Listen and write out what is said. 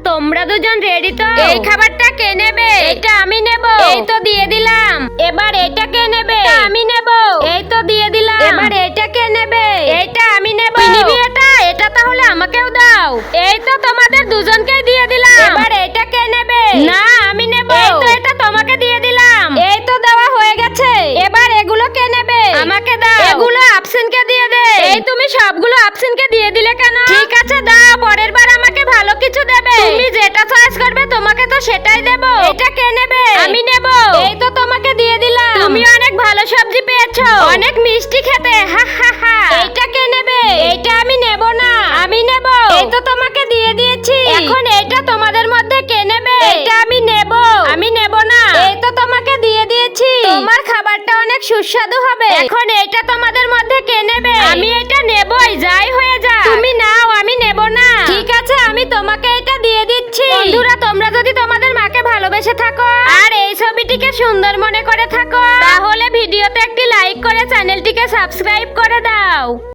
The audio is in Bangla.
তোমরা দুজন রেডি তো? এই খাবারটা কে নেবে? এটা আমি নেব। এই তো দিয়ে দিলাম। এবার এটা কে নেবে? আমি নেব। এই তো দিয়ে দিলাম। এবার এটা কে নেবে? এইটা আমি নেব। তুই নিবি এটা? এটা তাহলে আমাকেও দাও। এই তো তোমাদের দুজনকে দিয়ে দিলাম। এবার এটা কে নেবে? না আমি নেব। এই তো এটা তোমাকে দিয়ে দিলাম। এই তো দেওয়া হয়ে গেছে। এবার এগুলো কে নেবে? আমাকে দাও। এগুলো আফসিনকে দিয়ে দে। এই তুমি সবগুলো আফসিনকে দিয়ে দিলে কেন? ঠিক আছে দাও, পরের বার আমাকে ভালো কিছু দেবে। তুমি যেটা চয়েস করবে তোমাকে তো সেটাই দেব। এটা কে নেবে? আমি নেব। এই তো তোমাকে দিয়ে দিলাম। তুমি অনেক ভালো সবজি পেয়েছো, অনেক মিষ্টি খেতে। হা হা হা। এইটা কে নেবে? এইটা আমি নেব না। আমি নেব। এই তো তোমাকে দিয়ে দিয়েছি। এখন এটা তোমাদের মধ্যে কে নেবে? এটা আমি নেব। আমি নেব না। এই তো তোমাকে দিয়ে দিয়েছি। তোমার খাবারটা অনেক সুস্বাদু হবে। এখন এটা তোমাদের মধ্যে কে নেবে? আমি এটা নেবই, যাই হয়ে যা। তুমি নাও, আমি নেব না। ঠিক আছে, আমি তোমাকে এটা দিয়ে দিচ্ছি। বন্ধুরা, তোমরা যদি তোমাদের মাকে ভালোবেসে থাকো আর এই ছবিটিকে সুন্দর মনে করে থাকো, তাহলে ভিডিওতে একটি লাইক করে চ্যানেলটিকে সাবস্ক্রাইব করে দাও।